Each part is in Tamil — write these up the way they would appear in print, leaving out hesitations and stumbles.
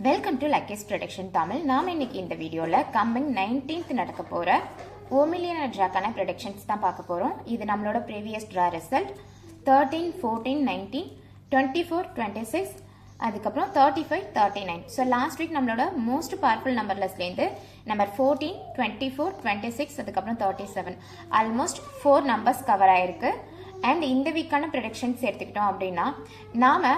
Welcome to Lucky's prediction Tamil. நாம் இன்னைக்கு இந்த வீடியோவில் கம்மிங் 19th நடக்க போகிற ஓமிலியன் ட்ராக்கான ப்ரெடிக்ஷன்ஸ் தான் பார்க்க போகிறோம். இது நம்மளோட ப்ரீவியஸ் ட்ரா ரிசல்ட் 13, 14, 19, 24, 26, அதுக்கப்புறம் 35, 39. ஸோ லாஸ்ட் வீக் நம்மளோட மோஸ்ட் பவர்ஃபுல் நம்பர் லிஸ்ட்லேருந்து நம்பர் 14, 24, 26, அதுக்கப்புறம் 37 ஆல்மோஸ்ட் 4 நம்பர்ஸ் கவர் ஆயிருக்கு. அண்ட் இந்த வீக்கான ப்ரெடிக்ஷன்ஸ் எடுத்துக்கிட்டோம் அப்படின்னா நாம்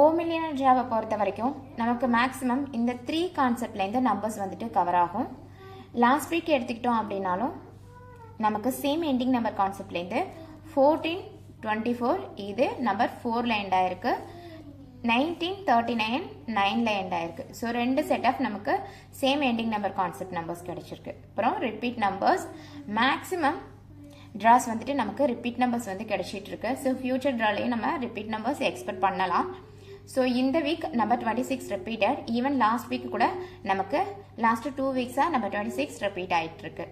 ஓமிலியன் ட்ராவை பொறுத்த வரைக்கும் நமக்கு மேக்ஸிமம் இந்த 3 கான்செப்ட்லேருந்து நம்பர்ஸ் வந்துட்டு கவர் ஆகும். லாஸ்ட் வீக் எடுத்துக்கிட்டோம் அப்படின்னாலும் நமக்கு சேம் எண்டிங் நம்பர் கான்செப்ட்லேருந்து 14, 24 இது நம்பர் 4ல் எண்ட் ஆயிருக்கு, 19, 39 9ல் எண்ட் ஆயிருக்கு. ஸோ 2 செட் ஆஃப் நமக்கு same ending number concept numbers கிடைச்சிருக்கு. அப்புறம் ரிப்பீட் நம்பர்ஸ் மேக்ஸிமம் ட்ராஸ் வந்துட்டு நமக்கு ரிப்பீட் நம்பர்ஸ் வந்து கிடைச்சிட்டு இருக்கு. ஸோ ஃபியூச்சர் ட்ராலையும் நம்ம ரிப்பீட் நம்பர்ஸ் எக்ஸ்பெக்ட் பண்ணலாம். ஸோ இந்த week number 26 repeated. Even last week கூட நமக்கு லாஸ்ட் 2 வீக்ஸாக நம்பர் 26 ரிப்பீட் ஆகிட்டு இருக்கு.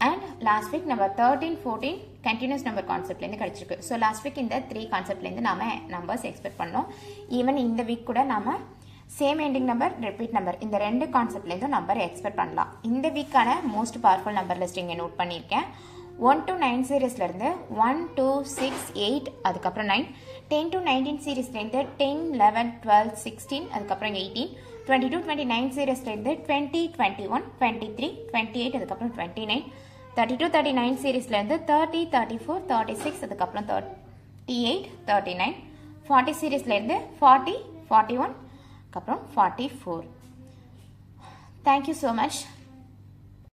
And last week number 13, 14 continuous number கான்செப்ட்லேருந்து கிடைச்சிருக்கு. ஸோ லாஸ்ட் வீக் இந்த 3 கான்செப்ட்லேருந்து நாம நம்பர்ஸ் எக்ஸ்பெக்ட் பண்ணோம். ஈவன் இந்த வீக் கூட நாம same ending number repeat number இந்த 2 கான்செப்ட்லேருந்தும் நம்பர் எக்ஸ்பெக்ட் பண்ணலாம். இந்த வீக்கான மோஸ்ட் பவர்ஃபுல் நம்பர் லிஸ்ட் இங்கே நோட் பண்ணியிருக்கேன். 1 to 9 சீரீஸ்லேருந்து 1, 2, 6, 8, அதுக்கப்புறம் 9, 10 to 19 சீரீஸ்லேருந்து 10, 11, 12, 16, அதுக்கப்புறம் 18, 22, 29 சீரீஸ்லேருந்து 20, 21, 23, 28, அதுக்கப்புறம் 29, 32, 39 சீரீஸ்லேருந்து 30, 34, 36, அதுக்கப்புறம் 38, 39, 40 சீரீஸ்லேருந்து 40, 41, அதுக்கப்புறம் 44. Thank you so much.